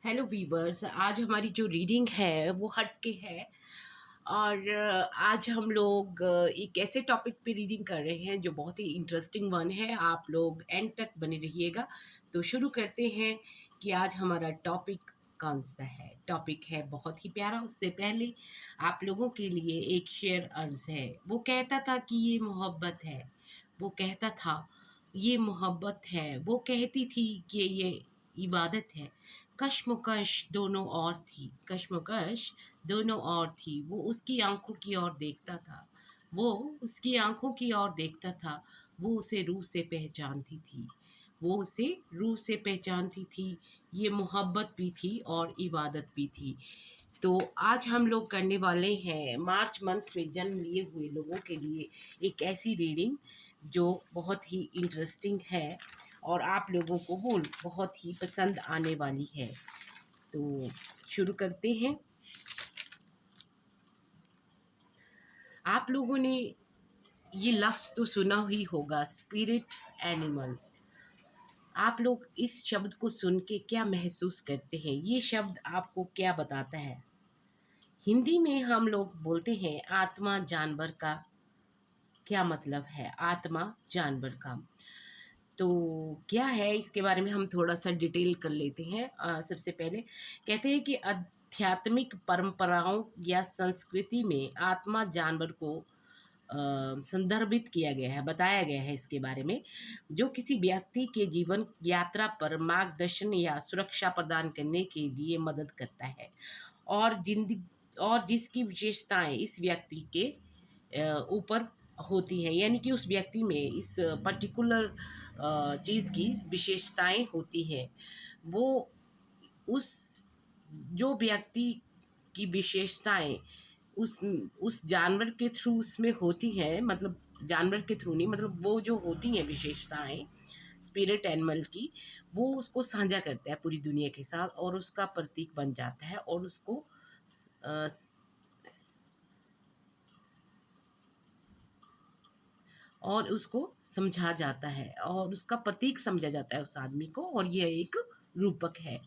Hello viewers. आज हमारी जो रीडिंग है वो हट के है। और आज हम लोग एक ऐसे टॉपिक पे रीडिंग कर रहे हैं जो बहुत ही इंटरेस्टिंग वन है। आप लोग एंड तक बने रहिएगा। तो शुरू करते हैं कि आज हमारा टॉपिक कौन सा है। टॉपिक है बहुत ही प्यारा। उससे पहले आप लोगों के लिए एक शेर अर्ज है। वो कहता था कि ये मोहब्बत है। वो कहता था ये मोहब्बत है। वो कहती थी कि ये इबादत है। कशमकश दोनों ओर थी। कशमकश दोनों ओर थी। वो उसकी आंखों की ओर देखता था। वो उसकी आंखों की ओर देखता था। वो उसे रूह से पहचानती थी। वो उसे रूह से पहचानती थी। ये मोहब्बत भी थी और इबादत भी थी। तो आज हम लोग करने वाले हैं मार्च मंथ में जन्म लिए हुए लोगों के लिए एक ऐसी रीडिंग जो बहुत ही इंटरेस्टिंग है और आप लोगों को वो बहुत ही पसंद आने वाली है। तो शुरू करते हैं। आप लोगों ने ये लफ्ज़ तो सुना ही होगा, स्पिरिट एनिमल। आप लोग इस शब्द को सुन के क्या महसूस करते हैं? ये शब्द आपको क्या बताता है? हिंदी में हम लोग बोलते हैं आत्मा जानवर का। क्या मतलब है आत्मा जानवर का? तो क्या है इसके बारे में हम थोड़ा सा डिटेल कर लेते हैं। सबसे पहले कहते हैं कि आध्यात्मिक परंपराओं या संस्कृति में आत्मा जानवर को संदर्भित किया गया है, बताया गया है इसके बारे में, जो किसी व्यक्ति के जीवन यात्रा पर मार्गदर्शन या सुरक्षा प्रदान करने के लिए मदद करता है और जिंदगी और जिसकी विशेषताएं इस व्यक्ति के ऊपर होती हैं। यानी कि उस व्यक्ति में इस पर्टिकुलर चीज़ की विशेषताएं होती हैं। वो उस जो व्यक्ति की विशेषताएं उस जानवर के थ्रू उसमें होती हैं, मतलब जानवर के थ्रू नहीं, मतलब वो जो होती हैं विशेषताएं स्पिरिट एनिमल की, वो उसको साझा करता है पूरी दुनिया के साथ और उसका प्रतीक बन जाता है और उसको अ, और उसको समझा जाता है और उसका प्रतीक समझा जाता है उस आदमी को, और यह एक रूपक है।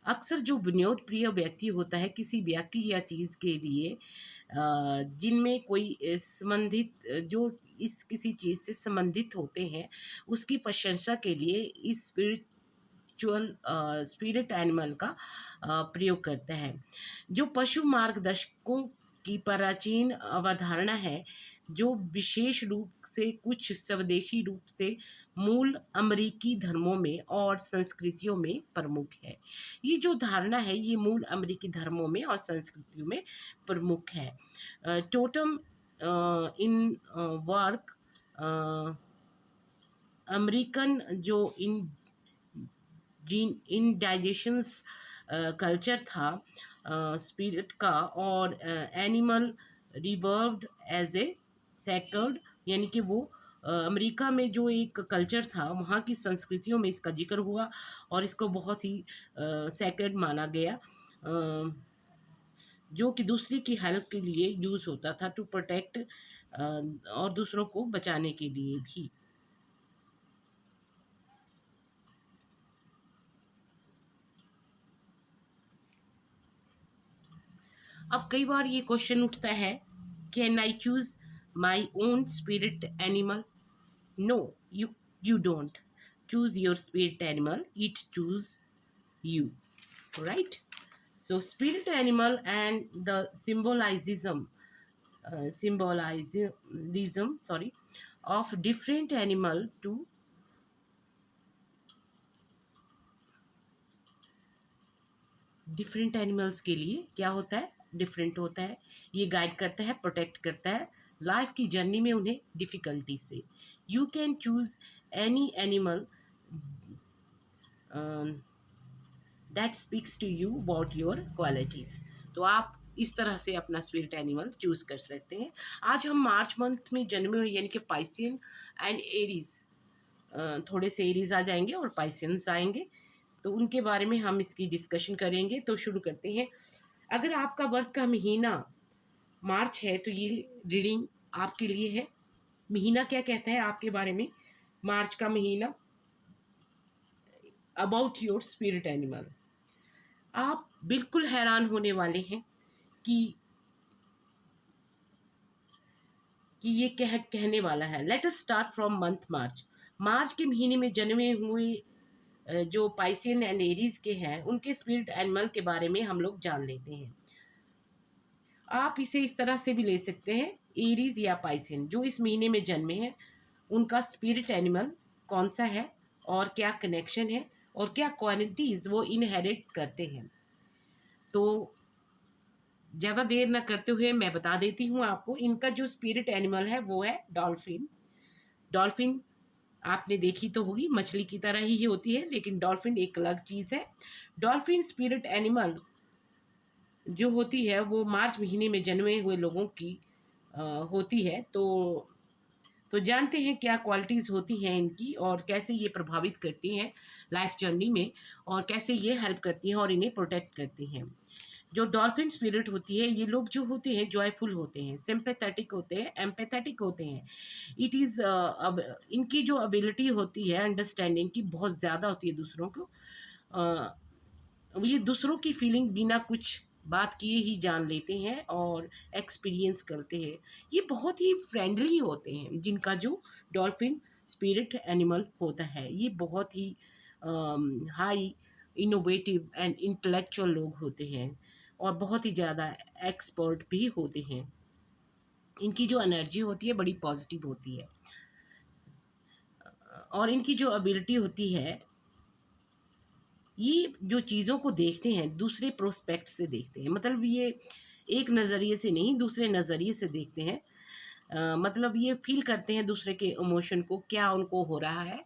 अक्सर जो विनोद प्रिय व्यक्ति होता है किसी व्यक्ति या चीज़ के लिए जिनमें कोई संबंधित जो इस किसी चीज़ से संबंधित होते हैं, उसकी प्रशंसा के लिए इस स्पिरिट एनिमल का प्रयोग करता है। जो पशु मार्गदर्शकों की प्राचीन अवधारणा है, जो विशेष रूप से कुछ स्वदेशी रूप से मूल अमेरिकी धर्मों में और संस्कृतियों में प्रमुख है। ये जो धारणा है ये मूल अमेरिकी धर्मों में और संस्कृतियों में प्रमुख है। टोटम इन वर्क अमेरिकन जो इन जीन इंडाइजेशंस कल्चर था स्पिरिट का, और एनिमल रिवर्व्ड एज ए सैक्रेड, यानी कि वो अमेरिका में जो एक कल्चर था वहाँ की संस्कृतियों में इसका जिक्र हुआ और इसको बहुत ही सैक्रेड माना गया, जो कि दूसरे की हेल्प के लिए यूज़ होता था, टू प्रोटेक्ट और दूसरों को बचाने के लिए भी। अब कई बार ये क्वेश्चन उठता है, can I choose my own spirit animal? No, you you don't choose your spirit animal, it choose you, right? So spirit animal and the symbolism, sorry, of different animal to different animals के लिए क्या होता है, different होता है। ये guide करता है, प्रोटेक्ट करता है लाइफ की जर्नी में उन्हें डिफ़िकल्टी से। You can choose any animal that speaks to you about your qualities. तो आप इस तरह से अपना स्पिरिट एनिमल चूज कर सकते हैं। आज हम मार्च मंथ में जन्मे हुए यानी कि पाइसियन एंड एरीज, थोड़े से एरीज आ जाएंगे और पाइसियंस आएंगे, तो उनके बारे में हम इसकी डिस्कशन करेंगे। तो शुरू करते हैं। अगर आपका बर्थ का महीना मार्च है तो ये रीडिंग आपके लिए है। महीना क्या कहता है आपके बारे में? मार्च का महीना अबाउट योर स्पिरिट एनिमल। आप बिल्कुल हैरान होने वाले हैं कि ये कहने वाला है। Let us start from month March. मार्च के महीने में जन्मे हुए जो पाइसियन एंड एरीज के हैं, उनके स्पिरिट एनिमल के बारे में हम लोग जान लेते हैं। आप इसे इस तरह से भी ले सकते हैं, एरीज या पाइसियन जो इस महीने में जन्मे हैं, उनका स्पिरिट एनिमल कौन सा है और क्या कनेक्शन है और क्या क्वालिटीज़ वो इनहेरिट करते हैं। तो ज़्यादा देर ना करते हुए मैं बता देती हूँ आपको, इनका जो स्पिरिट एनिमल है वो है डॉल्फिन। डॉल्फिन आपने देखी तो होगी, मछली की तरह ही होती है, लेकिन डॉल्फिन एक अलग चीज़ है। डॉल्फिन स्पिरिट एनिमल जो होती है वो मार्च महीने में जन्मे हुए लोगों की होती है। तो जानते हैं क्या क्वालिटीज़ होती हैं इनकी और कैसे ये प्रभावित करती हैं लाइफ जर्नी में, और कैसे ये हेल्प करती हैं और इन्हें प्रोटेक्ट करती हैं। जो डॉल्फिन स्पिरिट होती है, ये लोग जो होते हैं जॉयफुल होते हैं, सिंपैथेटिक होते हैं, एम्पैथेटिक होते हैं। इट इज़ अब इनकी जो एबिलिटी होती है अंडरस्टैंडिंग की बहुत ज़्यादा होती है दूसरों को। अ, ये दूसरों की फीलिंग बिना कुछ बात किए ही जान लेते हैं और एक्सपीरियंस करते हैं। ये बहुत ही फ्रेंडली होते हैं जिनका जो डॉल्फिन स्पिरिट एनिमल होता है। ये बहुत ही हाई इनोवेटिव एंड इंटेलेक्चुअल लोग होते हैं और बहुत ही ज़्यादा एक्सपर्ट भी होते हैं। इनकी जो एनर्जी होती है बड़ी पॉजिटिव होती है, और इनकी जो एबिलिटी होती है, ये जो चीज़ों को देखते हैं दूसरे प्रोस्पेक्ट से देखते हैं। मतलब ये एक नज़रिए से नहीं, दूसरे नज़रिए से देखते हैं। मतलब ये फील करते हैं दूसरे के इमोशन को, क्या उनको हो रहा है,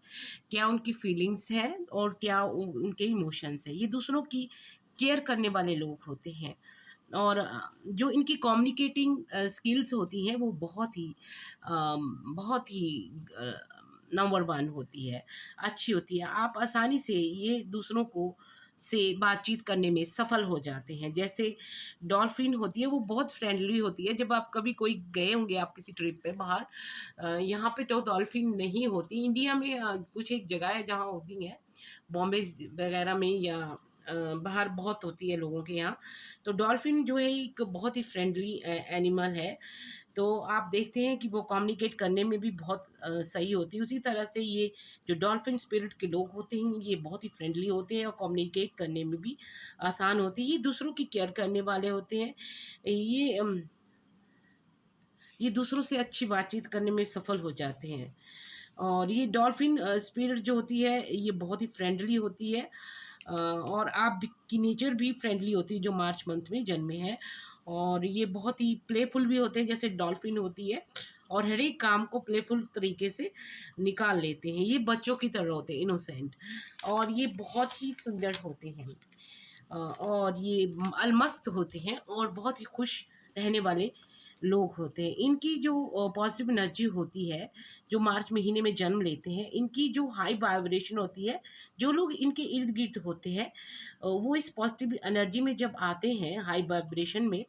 क्या उनकी फीलिंग्स है और क्या उनके इमोशंस है। ये दूसरों की केयर करने वाले लोग होते हैं। और जो इनकी कम्युनिकेटिंग स्किल्स होती हैं वो बहुत ही नंबर वन होती है, अच्छी होती है। आप आसानी से ये दूसरों को से बातचीत करने में सफल हो जाते हैं। जैसे डॉल्फिन होती है वो बहुत फ्रेंडली होती है। जब आप कभी कोई गए होंगे आप किसी ट्रिप पे बाहर, यहाँ पे तो डॉल्फिन नहीं होती। इंडिया में कुछ एक जगह है जहाँ होती हैं, बॉम्बे वगैरह में या बाहर बहुत होती है लोगों के यहाँ। तो डॉल्फिन जो है एक बहुत ही फ्रेंडली एनिमल है। तो आप देखते हैं कि वो कम्युनिकेट करने में भी बहुत सही होती है। उसी तरह से ये जो डॉल्फिन स्पिरिट के लोग होते हैं ये बहुत ही फ्रेंडली होते हैं और कम्युनिकेट करने में भी आसान होती है। ये दूसरों की केयर करने वाले होते हैं। ये दूसरों से अच्छी बातचीत करने में सफल हो जाते हैं। और ये डॉल्फिन स्पिरिट जो होती है ये बहुत ही फ्रेंडली होती है। और आप की नेचर भी फ्रेंडली होती है जो मार्च मंथ में जन्मे हैं। और ये बहुत ही प्लेफुल भी होते हैं जैसे डॉल्फिन होती है, और हर एक काम को प्लेफुल तरीके से निकाल लेते हैं। ये बच्चों की तरह होते हैं, इनोसेंट, और ये बहुत ही सुंदर होते हैं। और ये अलमस्त होते हैं और बहुत ही खुश रहने वाले लोग होते हैं। इनकी जो पॉजिटिव एनर्जी होती है, जो मार्च महीने में जन्म लेते हैं, इनकी जो हाई वाइब्रेशन होती है, जो लोग इनके इर्द गिर्द होते हैं वो इस पॉजिटिव एनर्जी में जब आते हैं हाई वाइब्रेशन में,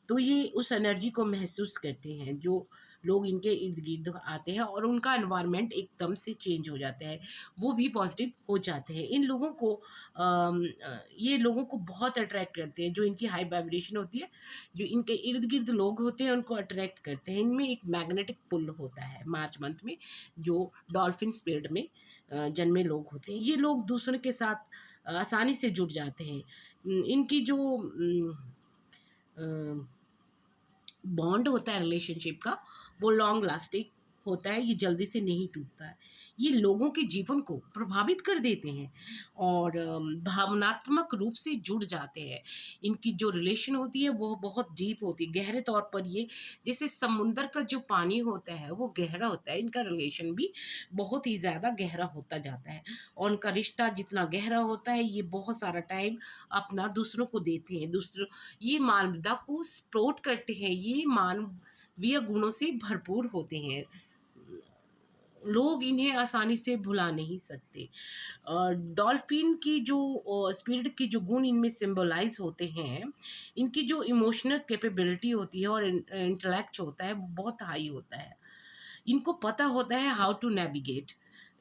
तो ये उस एनर्जी को महसूस करते हैं। जो लोग इनके इर्द गिर्द आते हैं और उनका एनवायरनमेंट एकदम से चेंज हो जाता है, वो भी पॉजिटिव हो जाते हैं। इन लोगों को ये लोगों को बहुत अट्रैक्ट करते हैं। जो इनकी हाई वाइब्रेशन होती है, जो इनके इर्द गिर्द लोग होते हैं उनको अट्रैक्ट करते हैं। इनमें एक मैग्नेटिक पुल होता है मार्च मंथ में, जो डॉल्फिन स्पिरिट में जन्मे लोग होते हैं। ये लोग दूसरे के साथ आसानी से जुड़ जाते हैं। इनकी जो बॉन्ड होता है रिलेशनशिप का, वो लॉन्ग लास्टिंग होता है, ये जल्दी से नहीं टूटता है। ये लोगों के जीवन को प्रभावित कर देते हैं और भावनात्मक रूप से जुड़ जाते हैं। इनकी जो रिलेशन होती है वो बहुत डीप होती है, गहरे तौर पर। ये जैसे समुंदर का जो पानी होता है वो गहरा होता है, इनका रिलेशन भी बहुत ही ज़्यादा गहरा होता जाता है। और उनका रिश्ता जितना गहरा होता है, ये बहुत सारा टाइम अपना दूसरों को देते हैं। दूसरों ये मानवता को सपोर्ट करते हैं। ये मानवीय गुणों से भरपूर होते हैं। लोग इन्हें आसानी से भुला नहीं सकते। डॉल्फिन की जो स्पिरिट के जो गुण इनमें सिंबलाइज होते हैं, इनकी जो इमोशनल कैपेबिलिटी होती है और इंटेलेक्ट होता है वो बहुत हाई होता है। इनको पता होता है how to navigate,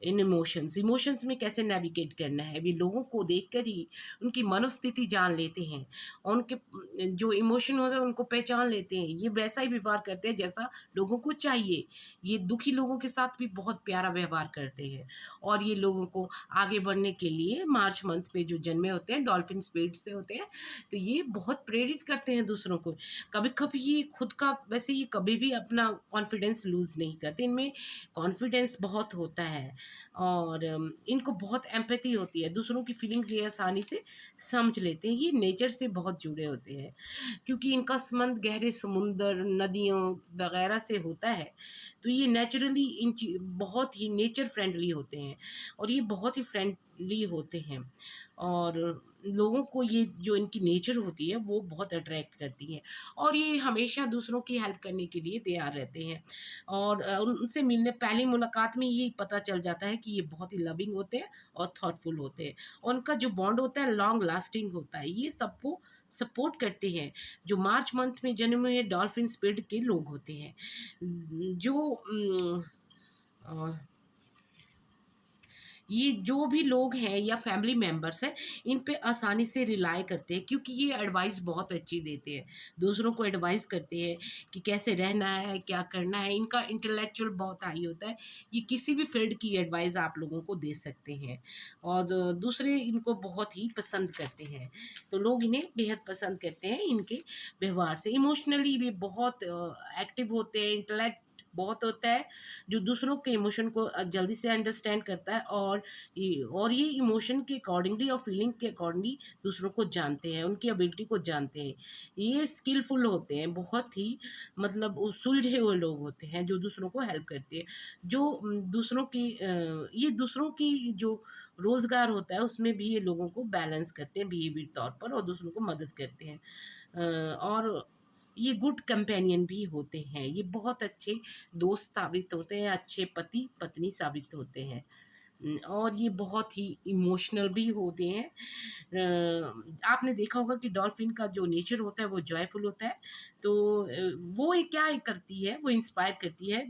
in emotions emotions में कैसे नेविगेट करना है, वे लोगों को देखकर ही उनकी मनोस्थिति जान लेते हैं और उनके जो इमोशन होते हैं उनको पहचान लेते हैं। ये वैसा ही व्यवहार करते हैं जैसा लोगों को चाहिए। ये दुखी लोगों के साथ भी बहुत प्यारा व्यवहार करते हैं और ये लोगों को आगे बढ़ने के लिए मार्च मंथ में जो जन्मे होते हैं डॉल्फिन स्पिरिट से होते हैं, तो ये बहुत प्रेरित करते हैं दूसरों को। कभी कभी ये खुद का, वैसे ये कभी भी अपना कॉन्फिडेंस लूज नहीं करते, इनमें कॉन्फिडेंस बहुत होता है और इनको बहुत एम्पैथी होती है, दूसरों की फीलिंग्स ये आसानी से समझ लेते हैं। ये नेचर से बहुत जुड़े होते हैं क्योंकि इनका संबंध गहरे समुंदर, नदियों वगैरह से होता है। तो ये नेचुरली बहुत ही नेचर फ्रेंडली होते हैं और ये बहुत ही फ्रेंडली होते हैं और लोगों को ये जो इनकी नेचर होती है वो बहुत अट्रैक्ट करती है और ये हमेशा दूसरों की हेल्प करने के लिए तैयार रहते हैं और उनसे मिलने पहली मुलाकात में ही पता चल जाता है कि ये बहुत ही लविंग होते हैं और थॉटफुल होते हैं और उनका जो बॉन्ड होता है लॉन्ग लास्टिंग होता है। ये सबको सपोर्ट करते हैं जो मार्च मंथ में जन्मे हुए डॉल्फिन स्पिरिट के लोग होते हैं। जो ये जो भी लोग हैं या फैमिली मेंबर्स हैं, इन पे आसानी से रिलाय करते हैं क्योंकि ये एडवाइस बहुत अच्छी देते हैं, दूसरों को एडवाइस करते हैं कि कैसे रहना है, क्या करना है। इनका इंटेलेक्चुअल बहुत हाई होता है, ये किसी भी फील्ड की एडवाइस आप लोगों को दे सकते हैं और दूसरे इनको बहुत ही पसंद करते हैं। तो लोग इन्हें बेहद पसंद करते हैं इनके व्यवहार से। इमोशनली भी बहुत एक्टिव होते हैं, इंटेलेक्ट बहुत होता है, जो दूसरों के इमोशन को जल्दी से अंडरस्टैंड करता है और ये इमोशन के अकॉर्डिंगली और फीलिंग के अकॉर्डिंगली दूसरों को जानते हैं, उनकी एबिलिटी को जानते हैं। ये स्किलफुल होते हैं, बहुत ही मतलब सुलझे हुए लोग होते हैं जो दूसरों को हेल्प करते हैं। जो दूसरों की ये दूसरों की जो रोज़गार होता है उसमें भी ये लोगों को बैलेंस करते हैं बिहेवियर तौर पर और दूसरों को मदद करते हैं। और ये गुड कंपेनियन भी होते हैं, ये बहुत अच्छे दोस्त साबित होते हैं, अच्छे पति पत्नी साबित होते हैं। और ये बहुत ही इमोशनल भी होते हैं। आपने देखा होगा कि डॉल्फिन का जो नेचर होता है वो जॉयफुल होता है। तो वो एक क्या करती है, वो इंस्पायर करती है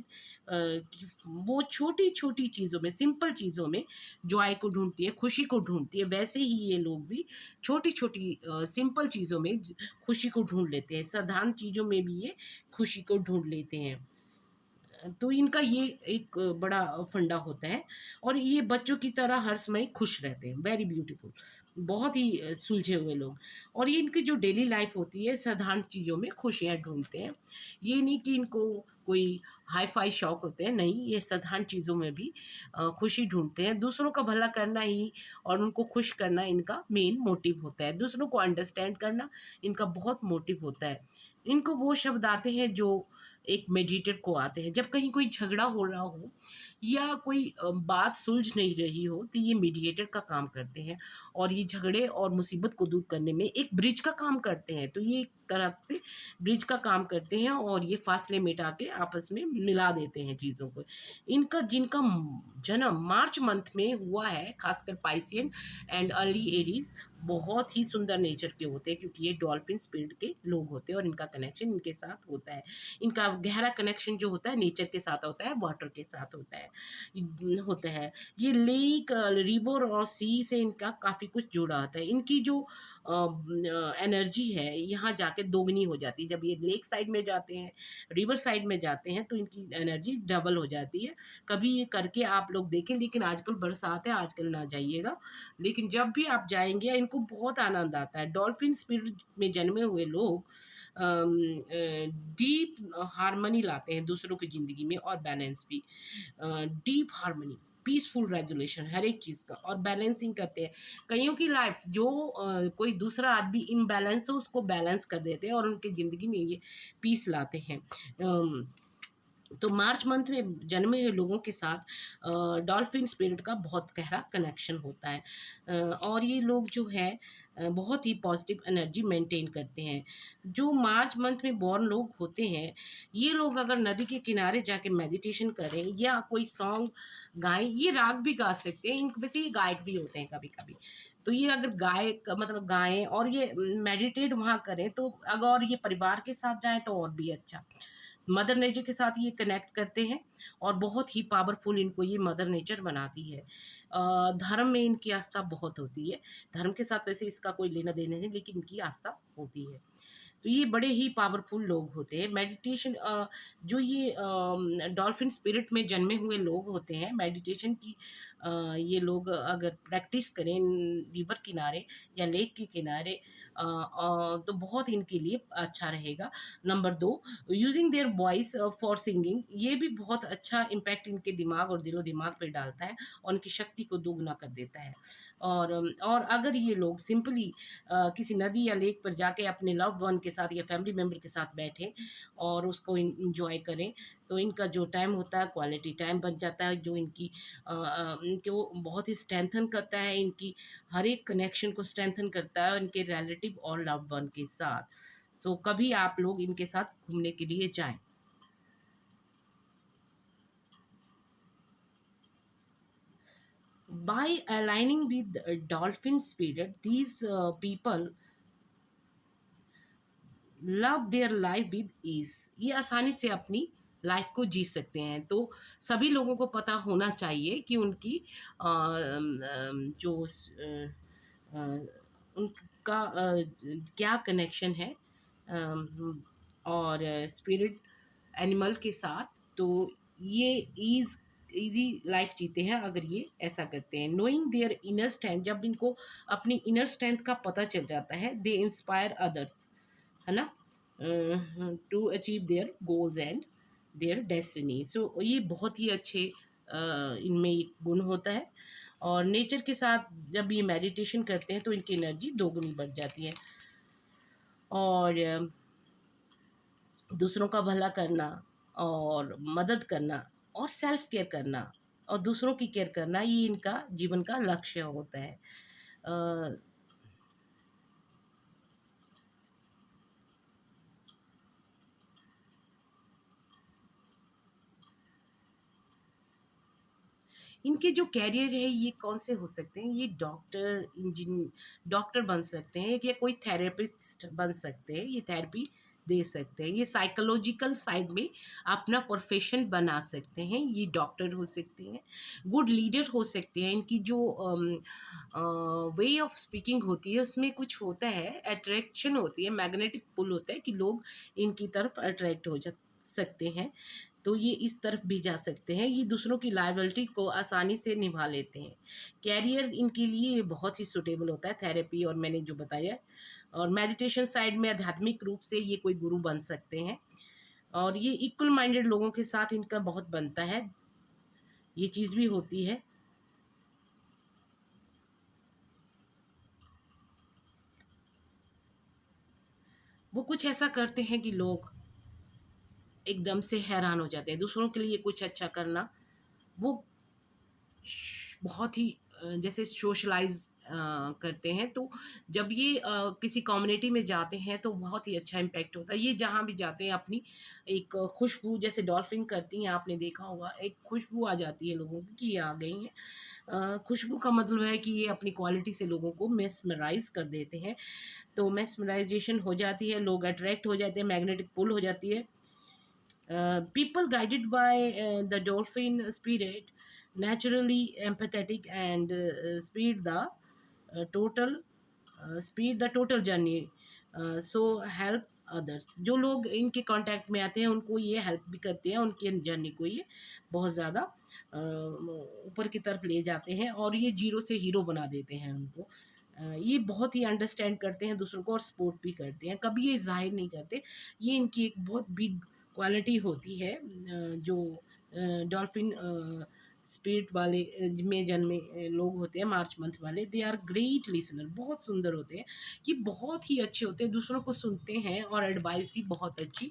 कि वो छोटी छोटी चीज़ों में, सिंपल चीज़ों में जॉय को ढूंढती है, खुशी को ढूंढती है। वैसे ही ये लोग भी छोटी छोटी सिंपल चीज़ों में खुशी को ढूंढ लेते हैं, साधारण चीज़ों में भी ये खुशी को ढूंढ लेते हैं। तो इनका ये एक बड़ा फंडा होता है और ये बच्चों की तरह हर समय खुश रहते हैं, वेरी ब्यूटीफुल, बहुत ही सुलझे हुए लोग। और ये इनकी जो डेली लाइफ होती है साधारण चीज़ों में खुशियाँ ढूंढते हैं। ये नहीं कि इनको कोई हाई फाई शौक होते हैं, नहीं, ये साधारण चीज़ों में भी खुशी ढूंढते हैं। दूसरों का भला करना ही और उनको खुश करना इनका मेन मोटिव होता है। दूसरों को अंडरस्टैंड करना इनका बहुत मोटिव होता है। इनको वो शब्द आते हैं जो एक मेडिटेटर को आते हैं। जब कहीं कोई झगड़ा हो रहा हो या कोई बात सुलझ नहीं रही हो तो ये मीडिएटर का काम करते हैं और ये झगड़े और मुसीबत को दूर करने में एक ब्रिज का काम करते हैं। तो ये एक तरह से ब्रिज का काम करते हैं और ये फासले मिटा के आपस में मिला देते हैं चीज़ों को। इनका जिनका जन्म मार्च मंथ में हुआ है, खासकर पाइसियन एंड अर्ली एरीज, बहुत ही सुंदर नेचर के होते हैं क्योंकि ये डॉल्फिन स्पिरिट के लोग होते हैं और इनका कनेक्शन इनके साथ होता है। इनका गहरा कनेक्शन जो होता है नेचर के साथ होता है, वाटर के साथ होता है। ये लेक, रिवर और सी से इनका काफ़ी कुछ जुड़ा होता है। इनकी जो एनर्जी है यहाँ जाके दोगुनी हो जाती है। जब ये लेक साइड में जाते हैं, रिवर साइड में जाते हैं तो इनकी एनर्जी डबल हो जाती है। कभी ये करके आप लोग देखें, लेकिन आजकल बरसात है, आजकल ना जाइएगा, लेकिन जब भी आप जाएंगे इनको बहुत आनंद आता है। डॉल्फिन स्पिरिट में जन्मे हुए लोग डीप हार्मनी लाते हैं दूसरों की ज़िंदगी में और बैलेंस भी, डीप हार्मनी, पीसफुल रेजोल्यूशन हर एक चीज़ का और बैलेंसिंग करते हैं। कईयों की लाइफ जो कोई दूसरा आदमी इम्बैलेंस हो उसको बैलेंस कर देते हैं और उनकी ज़िंदगी में ये पीस लाते हैं। तो मार्च मंथ में जन्मे हुए लोगों के साथ डॉल्फिन स्पिरिट का बहुत गहरा कनेक्शन होता है और ये लोग जो है बहुत ही पॉजिटिव एनर्जी मेंटेन करते हैं। जो मार्च मंथ में बॉर्न लोग होते हैं, ये लोग अगर नदी के किनारे जाके मेडिटेशन करें या कोई सॉन्ग गाएं, ये राग भी गा सकते हैं, इनको वैसे ये गायक भी होते हैं कभी कभी। तो ये अगर मतलब गाएं और ये मेडिटेट वहाँ करें तो अगर और ये परिवार के साथ जाएं तो और भी अच्छा। मदर नेचर के साथ ये कनेक्ट करते हैं और बहुत ही पावरफुल इनको ये मदर नेचर बनाती है। धर्म में इनकी आस्था बहुत होती है। धर्म के साथ वैसे इसका कोई लेना देना नहीं, लेकिन इनकी आस्था होती है। तो ये बड़े ही पावरफुल लोग होते हैं। मेडिटेशन जो ये डॉल्फिन स्पिरिट में जन्मे हुए लोग होते हैं, मेडिटेशन की ये लोग अगर प्रैक्टिस करें रिवर किनारे या लेक के किनारे, तो बहुत इनके लिए अच्छा रहेगा। Number 2, using their voice for singing, ये भी बहुत अच्छा इम्पैक्ट इनके दिमाग और दिलो दिमाग पे डालता है और उनकी शक्ति को दोगुना कर देता है। और अगर ये लोग सिंपली किसी नदी या लेक पर जाके अपने लव्ड वन के साथ या फैमिली मेम्बर के साथ बैठें और उसको इंजॉय करें, तो इनका जो टाइम होता है क्वालिटी टाइम बन जाता है, जो इनकी इनको बहुत ही स्ट्रेंथन करता है, इनकी हर एक कनेक्शन को स्ट्रेंथन करता है इनके रिलेटिव और लव्ड वन के साथ। सो कभी आप लोग इनके साथ घूमने के लिए जाएं। By aligning with dolphin spirit, these people love their life with ease, ये आसानी से अपनी लाइफ को जी सकते हैं। तो सभी लोगों को पता होना चाहिए कि उनकी जो अ, उनका क्या कनेक्शन है और स्पिरिट एनिमल के साथ। तो ये इजी लाइफ जीते हैं अगर ये ऐसा करते हैं। नोइंग देयर इनर स्ट्रेंथ, जब इनको अपनी इनर स्ट्रेंथ का पता चल जाता है, दे इंस्पायर अदर्स, है ना, to achieve their goals and their destiny. So ये बहुत ही अच्छे इनमें एक गुण होता है। और नेचर के साथ जब ये मेडिटेशन करते हैं तो इनकी एनर्जी दोगुनी बढ़ जाती है। और दूसरों का भला करना और मदद करना और सेल्फ केयर करना और दूसरों की केयर करना, ये इनका जीवन का लक्ष्य होता है। अ, इनके जो कैरियर है ये कौन से हो सकते हैं, ये डॉक्टर, डॉक्टर बन सकते हैं या कोई थेरेपिस्ट बन सकते हैं, ये थेरेपी दे सकते हैं, ये साइकोलॉजिकल साइड में अपना प्रोफेशन बना सकते हैं, ये डॉक्टर हो सकते हैं, गुड लीडर हो सकते हैं। इनकी जो वे ऑफ स्पीकिंग होती है उसमें कुछ होता है, अट्रैक्शन होती है, मैग्नेटिक पुल होता है कि लोग इनकी तरफ अट्रैक्ट हो जा सकते हैं। तो ये इस तरफ भी जा सकते हैं, ये दूसरों की लायबिलिटी को आसानी से निभा लेते हैं। कैरियर इनके लिए बहुत ही सूटेबल होता है, थेरेपी और मैंने जो बताया। और मेडिटेशन साइड में आध्यात्मिक रूप से ये कोई गुरु बन सकते हैं। और ये इक्वल माइंडेड लोगों के साथ इनका बहुत बनता है, ये चीज़ भी होती है। वो कुछ ऐसा करते हैं कि लोग एकदम से हैरान हो जाते हैं। दूसरों के लिए कुछ अच्छा करना, वो बहुत ही जैसे सोशलाइज करते हैं। तो जब ये किसी कम्युनिटी में जाते हैं तो बहुत ही अच्छा इम्पैक्ट होता है। ये जहाँ भी जाते हैं अपनी एक खुशबू, जैसे डॉल्फिन करती हैं, आपने देखा होगा, एक खुशबू आ जाती है लोगों की कि ये आ गई हैं। खुशबू का मतलब है कि ये अपनी क्वालिटी से लोगों को मेस्मराइज कर देते हैं। तो मेस्मराइजेशन हो जाती है, लोग अट्रैक्ट हो जाते हैं, मैग्नेटिक पुल हो जाती है। People guided by the dolphin spirit naturally empathetic and total speed the total journey, so help others. जो लोग इनके कांटेक्ट में आते हैं उनको ये हेल्प भी करते हैं, उनकी जर्नी को ये बहुत ज़्यादा ऊपर की तरफ ले जाते हैं और ये जीरो से हीरो बना देते हैं उनको। ये बहुत ही अंडरस्टैंड करते हैं दूसरों को और सपोर्ट भी करते हैं, कभी ये जाहिर नहीं करते। ये इनकी एक बहुत बिग क्वालिटी होती है। जो डॉल्फिन स्पिरिट वाले में जन्मे लोग होते हैं, मार्च मंथ वाले, दे आर ग्रेट लिसनर, बहुत सुंदर होते हैं, ये बहुत ही अच्छे होते हैं, दूसरों को सुनते हैं और एडवाइस भी बहुत अच्छी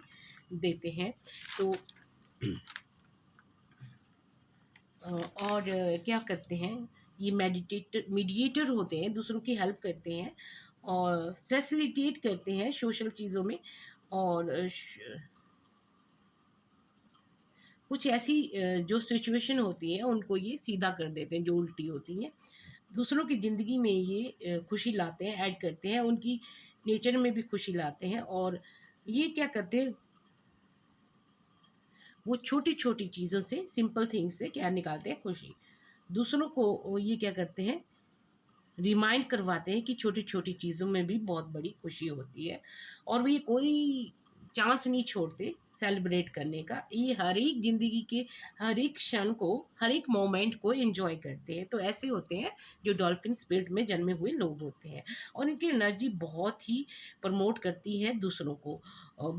देते हैं। तो और क्या करते हैं, ये मीडिएटर होते हैं, दूसरों की हेल्प करते हैं और फैसिलिटेट करते हैं सोशल चीज़ों में। और कुछ ऐसी जो सिचुएशन होती है उनको ये सीधा कर देते हैं जो उल्टी होती हैं, दूसरों की ज़िंदगी में ये खुशी लाते हैं, ऐड करते हैं, उनकी नेचर में भी खुशी लाते हैं। और ये क्या करते हैं, वो छोटी छोटी चीज़ों से, सिंपल थिंग्स से क्या निकालते हैं? खुशी। दूसरों को वो ये क्या करते हैं, रिमाइंड करवाते हैं कि छोटी छोटी चीज़ों में भी बहुत बड़ी खुशी होती है, और वो ये कोई चांस नहीं छोड़ते सेलिब्रेट करने का। ये हर एक ज़िंदगी के हर एक क्षण को, हर एक मोमेंट को एंजॉय करते हैं। तो ऐसे होते हैं जो डॉल्फिन स्पिरिट में जन्मे हुए लोग होते हैं, और इनकी एनर्जी बहुत ही प्रमोट करती है दूसरों को,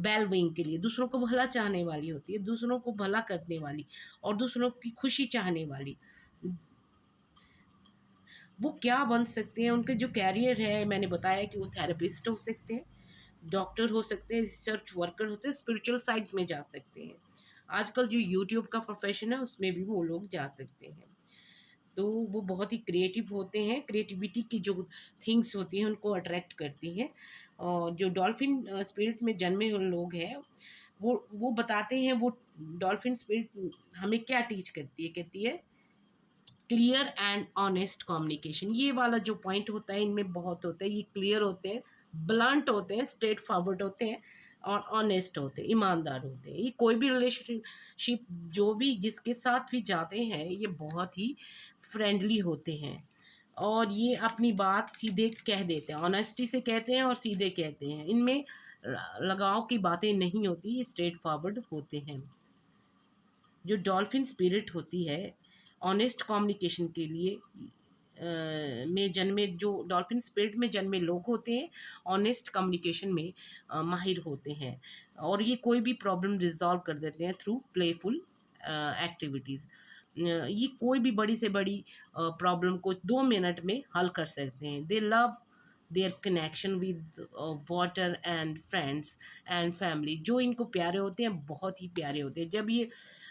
वेल बीइंग के लिए, दूसरों को भला चाहने वाली होती है, दूसरों को भला करने वाली और दूसरों की खुशी चाहने वाली। वो क्या बन सकते हैं, उनके जो कैरियर है, मैंने बताया कि वो थेरेपिस्ट हो सकते हैं, डॉक्टर हो सकते हैं, रिसर्च वर्कर होते हैं, स्पिरिचुअल साइड में जा सकते हैं। आजकल जो यूट्यूब का प्रोफेशन है उसमें भी वो लोग जा सकते हैं। तो वो बहुत ही क्रिएटिव होते हैं, क्रिएटिविटी की जो थिंग्स होती हैं उनको अट्रैक्ट करती हैं। और जो डॉल्फिन स्पिरिट में जन्मे हुए लोग हैं, वो बताते हैं, वो डॉल्फिन स्पिरिट हमें क्या टीच करती है, कहती है क्लियर एंड ऑनेस्ट कम्युनिकेशन। ये वाला जो पॉइंट होता है इनमें बहुत होता है, ये क्लियर होते हैं, ब्लंट होते हैं, स्ट्रेट फॉरवर्ड होते हैं, और ऑनेस्ट होते हैं, ईमानदार होते हैं। ये कोई भी रिलेशनशिप जो भी जिसके साथ भी जाते हैं, ये बहुत ही फ्रेंडली होते हैं, और ये अपनी बात सीधे कह देते हैं, ऑनेस्टी से कहते हैं और सीधे कहते हैं। इनमें लगाव की बातें नहीं होती, ये स्ट्रेट फॉरवर्ड होते हैं। जो डॉल्फिन स्पिरिट होती है, ऑनेस्ट कम्युनिकेशन के लिए में जन्मे, जो डॉल्फिन स्पिरिट में जन्मे लोग होते हैं, ऑनेस्ट कम्युनिकेशन में माहिर होते हैं, और ये कोई भी प्रॉब्लम रिजॉल्व कर देते हैं थ्रू प्लेफुल एक्टिविटीज़। ये कोई भी बड़ी से बड़ी प्रॉब्लम को 2 मिनट में हल कर सकते हैं। दे love there connection with water and friends and family. जो इनको प्यारे होते हैं, बहुत ही प्यारे होते हैं। जब ये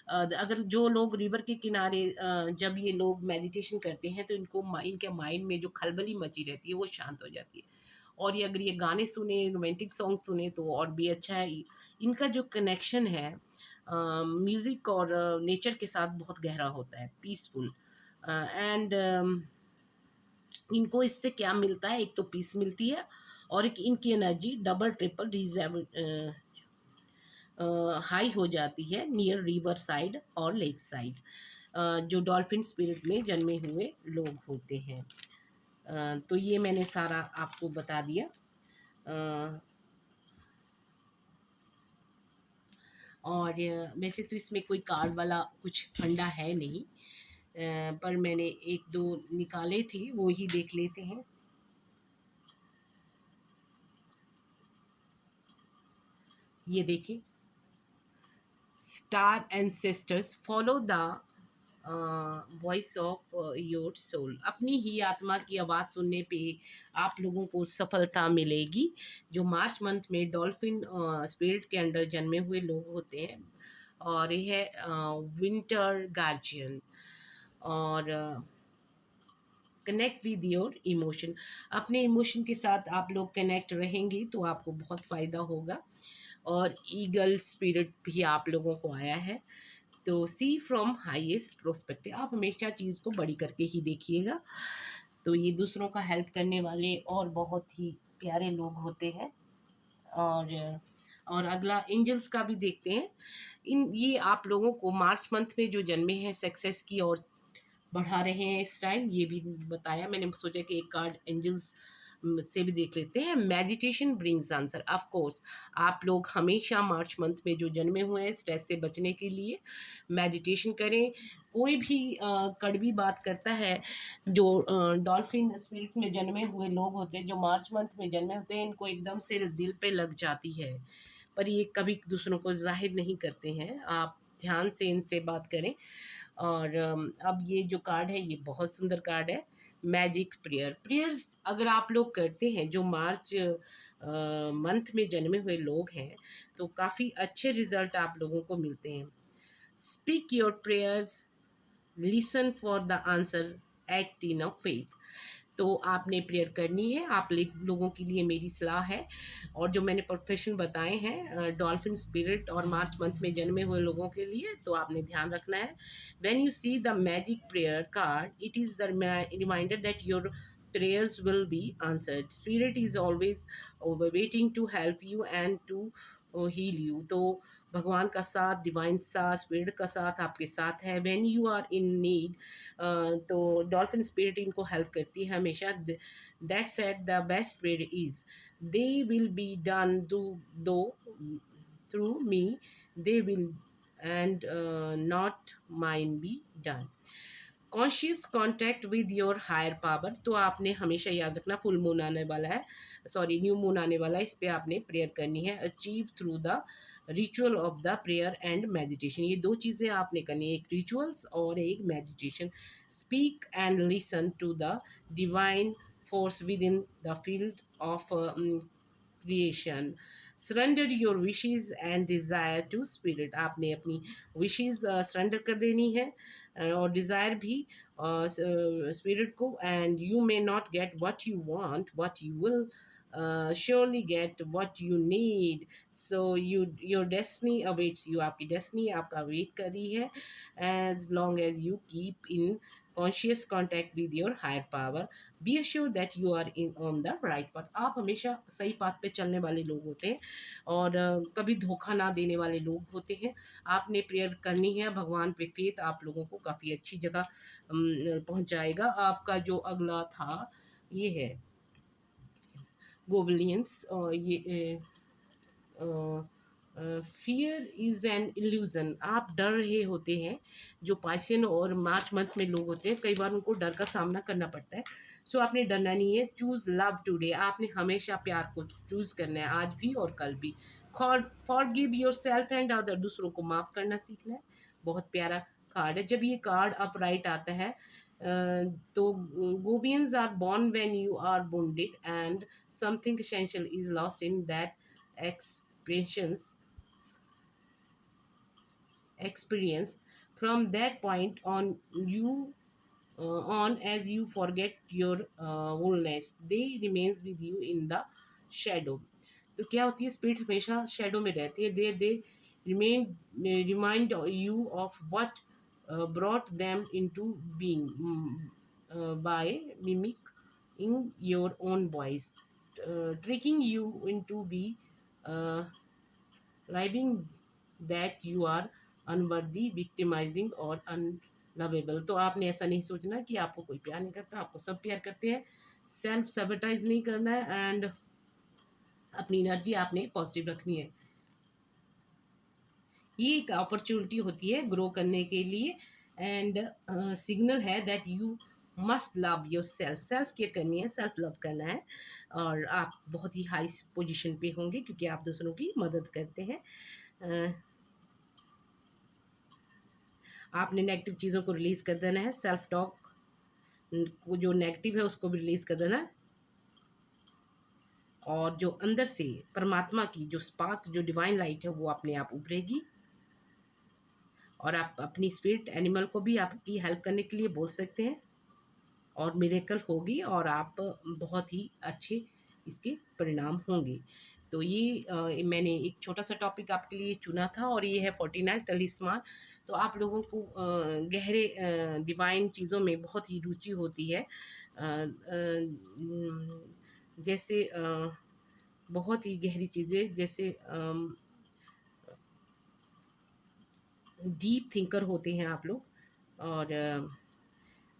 अगर जो लोग रिवर के किनारे जब ये लोग मेडिटेशन करते हैं, तो इनके माइंड में जो खलबली मची रहती है वो शांत हो जाती है। और ये अगर ये गाने सुने, रोमांटिक सॉन्ग सुने, तो और भी अच्छा है। इनका जो कनेक्शन है म्यूज़िक और नेचर के साथ बहुत गहरा होता है, पीसफुल। एंड इनको इससे क्या मिलता है, एक तो पीस मिलती है, और एक इनकी energy double triple reserve high हो जाती है नियर रिवर साइड और लेक साइड, जो डॉल्फिन स्पिरिट में जन्मे हुए लोग होते हैं। तो ये मैंने सारा आपको बता दिया। अ, और वैसे तो इसमें कोई कार्ड वाला कुछ फंडा है नहीं, पर मैंने एक दो निकाले थे, वो ही देख लेते हैं। ये देखिए, star ancestors follow the voice of your soul. अपनी ही आत्मा की आवाज़ सुनने पे आप लोगों को सफलता मिलेगी। जो मार्च मंथ में डॉल्फिन स्पिरिट के अंडर जन्मे हुए लोग होते हैं, और ये है विंटर गार्जियन। और कनेक्ट विद योर इमोशन। अपने इमोशन के साथ आप लोग कनेक्ट रहेंगे तो आपको बहुत फ़ायदा होगा। और ईगल स्पिरिट भी आप लोगों को आया है। तो सी फ्रॉम हाईएस्ट प्रोस्पेक्टिव, आप हमेशा चीज़ को बड़ी करके ही देखिएगा। तो ये दूसरों का हेल्प करने वाले और बहुत ही प्यारे लोग होते हैं। और अगला एंजल्स का भी देखते हैं। इन ये आप लोगों को मार्च मंथ में जो जन्मे हैं सक्सेस की और बढ़ा रहे हैं इस टाइम, ये भी बताया। मैंने सोचा कि एक कार्ड एंजल्स से भी देख लेते हैं। Meditation brings answer. Of course आप लोग हमेशा मार्च मंथ में जो जन्मे हुए हैं, स्ट्रेस से बचने के लिए मेडिटेशन करें। कोई भी कड़वी बात करता है, जो डॉल्फिन स्पिरिट में जन्मे हुए लोग होते हैं, जो मार्च मंथ में जन्मे होते हैं, इनको एकदम से दिल पे लग जाती है, पर ये कभी दूसरों को जाहिर नहीं करते हैं। आप ध्यान से इनसे बात करें। और अब ये जो कार्ड है, ये बहुत सुंदर कार्ड है। मैजिक प्रेयर्स अगर आप लोग करते हैं, जो मार्च मंथ में जन्मे हुए लोग हैं, तो काफ़ी अच्छे रिजल्ट आप लोगों को मिलते हैं। Speak your prayers, listen for the answer, act in a faith. तो आपने प्रेयर करनी है। आप लोगों के लिए मेरी सलाह है, और जो मैंने प्रोफेशन बताए हैं डॉल्फिन स्पिरिट और मार्च मंथ में जन्मे हुए लोगों के लिए, तो आपने ध्यान रखना है। When you see the magic prayer card, it is the reminder that your prayers will be answered. Spirit is always waiting to help you and to heal you. तो भगवान का साथ, डिवाइन साथ, स्पिरिट का साथ आपके साथ है when you are in need. तो डॉल्फिन स्पिरिट इनको हेल्प करती है हमेशा। That said the best spirit is they will be done though through me, they will and not mine be done. Conscious contact with your higher power. तो आपने हमेशा याद रखना, फुल मून आने वाला है, सॉरी न्यू मून आने वाला है, इस पे आपने प्रेयर करनी है। Achieve through the ritual of the prayer and meditation. ये दो चीज़ें आपने करनी है, एक रिचुअल्स और एक meditation. Speak and listen to the divine force within the field of creation. Surrender your wishes and desire to spirit. आपने अपनी विशेज़ सरेंडर कर देनी है और डिज़ायर भी स्पिरिट को। And you may not get what you want, what you will surely get what you need. So your destiny awaits you। आपकी destiny आपका वेट कर रही है as long as you keep in conscious contact with your higher power। Be assure that you are in on the right path. आप हमेशा सही path पे चलने वाले लोग होते हैं और कभी धोखा ना देने वाले लोग होते हैं। आपने प्रेयर करनी है, भगवान पे फेथ आप लोगों को काफ़ी अच्छी जगह पहुंचाएगा। आपका जो अगला था ये है गोबलियंस। ये फियर इज़ एन इल्यूज़न। आप डर रहे होते हैं। जो पाइसन और मार्च मंथ में लोग होते हैं, कई बार उनको डर का सामना करना पड़ता है। सो आपने डरना नहीं है। Choose love today. आपने हमेशा प्यार को चूज़ करना है, आज भी और कल भी। Forgive your self and other. दूसरों को माफ़ करना सीखना है। बहुत प्यारा कार्ड है। जब ये कार्ड अपराइट आता है तो goblins are born when you are wounded and something essential is lost in that experience from that point on you on as you forget your wholeness they remains with you in the shadow। तो क्या होती है, spirit हमेशा shadow में रहती है। They remain remind you of what brought them into being by mimicking your own voice, tricking you into be living that you are unworthy, victimising और unlovable. तो आपने ऐसा नहीं सोचना कि आपको कोई प्यार नहीं करता, आपको सब प्यार करते हैं। सेल्फ सेबोटाइज नहीं करना है एंड अपनी एनर्जी आपने पॉजिटिव रखनी है। ये एक अपॉर्चुनिटी होती है ग्रो करने के लिए एंड सिग्नल है that you must love your self. Self care करनी है, सेल्फ लव करना है और आप बहुत ही हाई पोजीशन पे होंगे क्योंकि आप दूसरों की मदद करते हैं। आपने नेगेटिव चीज़ों को रिलीज़ कर देना है। सेल्फ टॉक को जो नेगेटिव है उसको भी रिलीज़ कर देना है और जो अंदर से परमात्मा की जो स्पार्क, जो डिवाइन लाइट है वो अपने आप उभरेगी और आप अपनी स्पिरिट एनिमल को भी आपकी हेल्प करने के लिए बोल सकते हैं और मिरेकल होगी और आप बहुत ही अच्छे इसके परिणाम होंगे। तो ये मैंने एक छोटा सा टॉपिक आपके लिए चुना था और ये है 49 तलिस्मान। तो आप लोगों को गहरे डिवाइन चीज़ों में बहुत ही रुचि होती है, जैसे बहुत ही गहरी चीज़ें, जैसे डीप थिंकर होते हैं आप लोग। और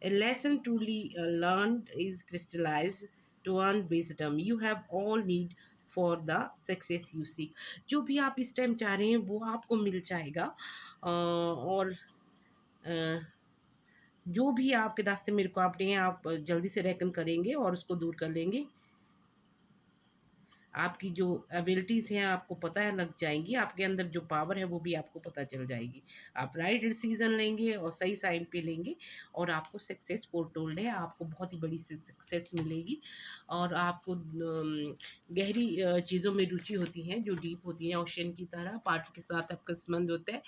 a lesson truly learned is crystallized to earn wisdom you have all need for the success you seek। जो भी आप इस टाइम चाह रहे हैं वो आपको मिल जाएगा और जो भी आपके रास्ते में रुकावटें हैं आप जल्दी से रेकन करेंगे और उसको दूर कर लेंगे। आपकी जो एबिलिटीज़ हैं आपको पता है लग जाएंगी, आपके अंदर जो पावर है वो भी आपको पता चल जाएगी। आप राइट डिसीजन लेंगे और सही साइड पे लेंगे और आपको सक्सेस फोरटोल्ड है, आपको बहुत ही बड़ी सक्सेस मिलेगी। और आपको गहरी चीज़ों में रुचि होती हैं जो डीप होती हैं, ओशन की तरह पार्ट के साथ आपका संबंध होता है।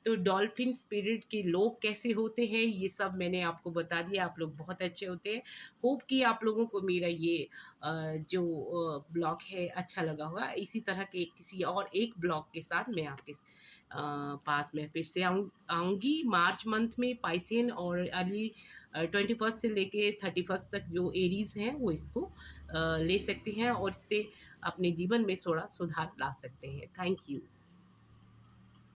तो डॉल्फिन स्पिरिट के लोग कैसे होते हैं ये सब मैंने आपको बता दिया। आप लोग बहुत अच्छे होते हैं। होप कि आप लोगों को मेरा ये जो ब्लॉग है अच्छा लगा होगा। इसी तरह के किसी और एक ब्लॉग के साथ मैं आपके पास में फिर से आऊँगी। मार्च मंथ में पाइसियन और अर्ली 21 से लेके 31 तक जो एरीज़ हैं वो इसको ले सकते हैं और इससे अपने जीवन में थोड़ा सुधार ला सकते हैं। Thank you.